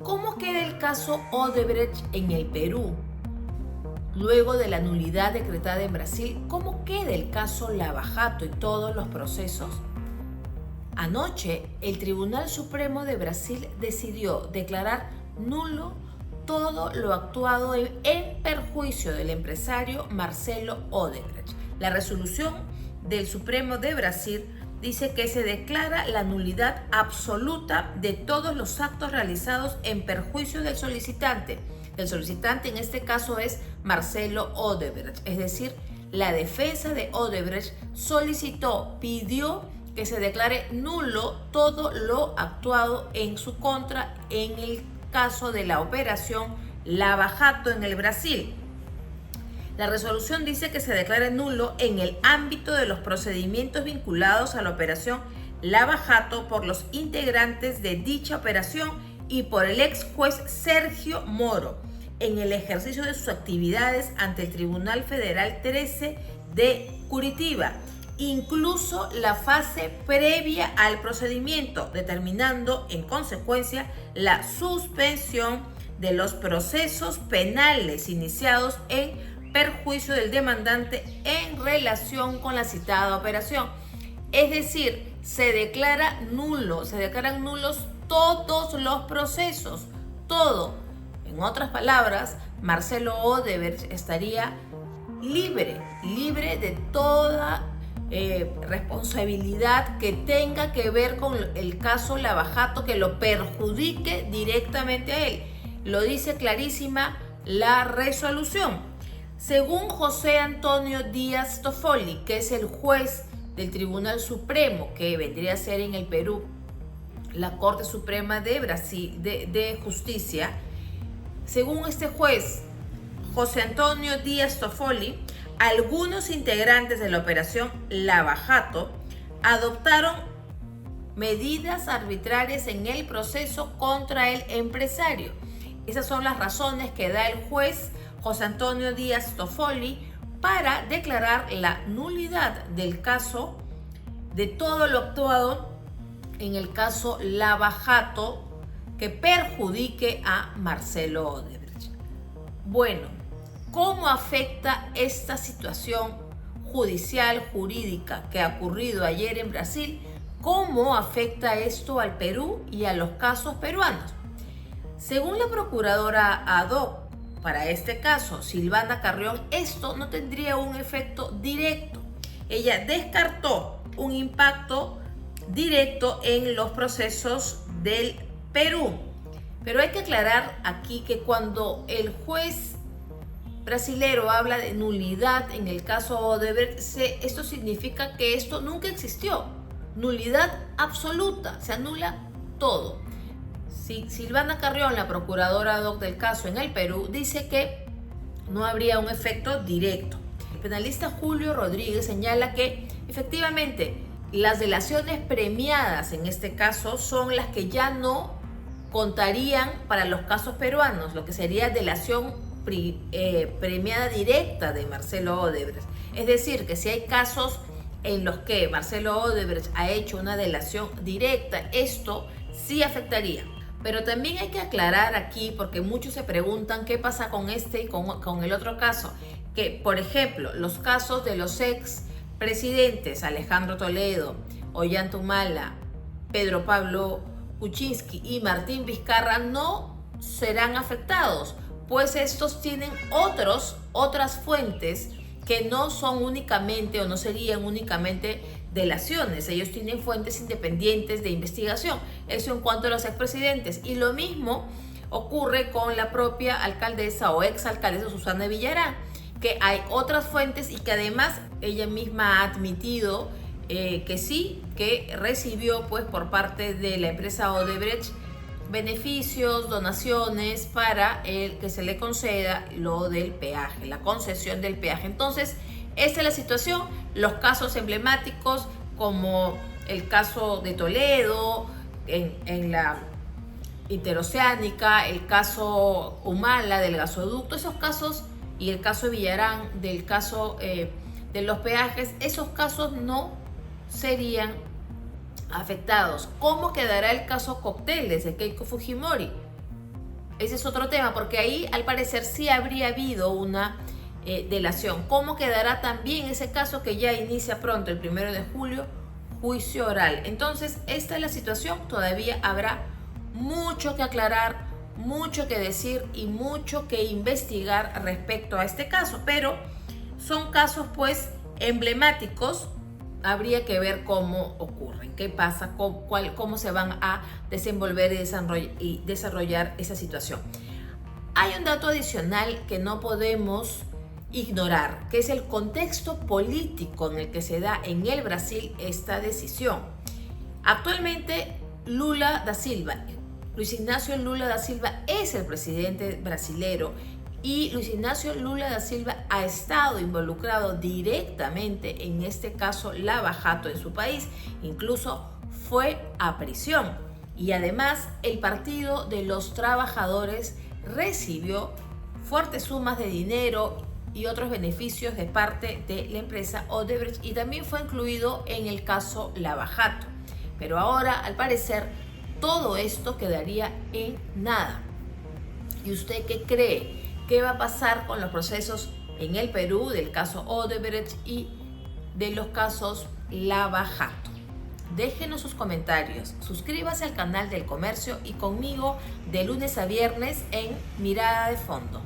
¿Cómo queda el caso Odebrecht en el Perú? Luego de la nulidad decretada en Brasil, ¿cómo queda el caso Lava Jato y todos los procesos? Anoche, el Tribunal Supremo de Brasil decidió declarar nulo todo lo actuado en perjuicio del empresario Marcelo Odebrecht. La resolución del Supremo de Brasil dice que se declara la nulidad absoluta de todos los actos realizados en perjuicio del solicitante. El solicitante en este caso es Marcelo Odebrecht, es decir, la defensa de Odebrecht pidió que se declare nulo todo lo actuado en su contra en el caso de la operación Lava Jato en el Brasil. La resolución dice que se declare nulo en el ámbito de los procedimientos vinculados a la operación Lava Jato por los integrantes de dicha operación y por el ex juez Sergio Moro en el ejercicio de sus actividades ante el Tribunal Federal 13 de Curitiba, incluso la fase previa al procedimiento, determinando en consecuencia la suspensión de los procesos penales iniciados en perjuicio del demandante en relación con la citada operación. Es decir, se declaran nulos todos los procesos, todo. En otras palabras, Marcelo Odebrecht estaría libre de toda responsabilidad que tenga que ver con el caso Lava Jato, que lo perjudique directamente a él. Lo dice clarísima la resolución. Según José Antonio Díaz Toffoli, que es el juez del Tribunal Supremo, que vendría a ser en el Perú la Corte Suprema de Brasil de Justicia, según este juez, José Antonio Díaz Toffoli, algunos integrantes de la operación Lava Jato adoptaron medidas arbitrarias en el proceso contra el empresario. Esas son las razones que da el juez José Antonio Díaz Toffoli para declarar la nulidad del caso, de todo lo actuado en el caso Lava Jato que perjudique a Marcelo Odebrecht. Bueno, ¿cómo afecta esta situación judicial, jurídica que ha ocurrido ayer en Brasil? ¿Cómo afecta esto al Perú y a los casos peruanos? Según la procuradora ad hoc para este caso, Silvana Carrión, esto no tendría un efecto directo. Ella descartó un impacto directo en los procesos del Perú. Pero hay que aclarar aquí que cuando el juez brasilero habla de nulidad en el caso Odebrecht, esto significa que esto nunca existió. Nulidad absoluta, se anula todo. Silvana Carrión, la procuradora ad hoc del caso en el Perú, dice que no habría un efecto directo. El penalista Julio Rodríguez señala que efectivamente las delaciones premiadas en este caso son las que ya no contarían para los casos peruanos, lo que sería delación premiada directa de Marcelo Odebrecht. Es decir, que si hay casos en los que Marcelo Odebrecht ha hecho una delación directa, esto sí afectaría. Pero también hay que aclarar aquí, porque muchos se preguntan qué pasa con este y con el otro caso, que por ejemplo los casos de los ex presidentes Alejandro Toledo, Ollanta Humala, Pedro Pablo Kuczynski y Martín Vizcarra no serán afectados, pues estos tienen otras fuentes que no son únicamente o no serían únicamente delaciones. Ellos tienen fuentes independientes de investigación. Eso en cuanto a los expresidentes. Y lo mismo ocurre con la propia alcaldesa o exalcaldesa Susana Villarán, que hay otras fuentes y que además ella misma ha admitido que sí, que recibió pues por parte de la empresa Odebrecht beneficios, donaciones para que se le conceda lo del peaje, la concesión del peaje. Entonces, esta es la situación. Los casos emblemáticos como el caso de Toledo en la interoceánica, el caso Humala del gasoducto, esos casos, y el caso Villarán del caso de los peajes, esos casos no serían afectados. ¿Cómo quedará el caso Cócteles de Keiko Fujimori? ese es otro tema, porque ahí al parecer sí habría habido una delación. ¿Cómo quedará también ese caso que ya inicia pronto, el 1 de julio, juicio oral? Entonces, esta es la situación. Todavía habrá mucho que aclarar, mucho que decir y mucho que investigar respecto a este caso, pero son casos pues emblemáticos. Habría que ver cómo ocurren, qué pasa, cómo se van a desenvolver y desarrollar esa situación. Hay un dato adicional que no podemos ignorar, que es el contexto político en el que se da en el Brasil esta decisión. Actualmente Luis Ignacio Lula da Silva es el presidente brasilero, y Luis Ignacio Lula da Silva ha estado involucrado directamente en este caso Lava Jato en su país, incluso fue a prisión. Y además el Partido de los Trabajadores recibió fuertes sumas de dinero y otros beneficios de parte de la empresa Odebrecht, y también fue incluido en el caso Lava Jato. Pero ahora, al parecer, todo esto quedaría en nada. ¿Y usted qué cree? ¿Qué va a pasar con los procesos en el Perú del caso Odebrecht y de los casos Lava Jato? Déjenos sus comentarios, suscríbase al canal del Comercio y conmigo de lunes a viernes en Mirada de Fondo.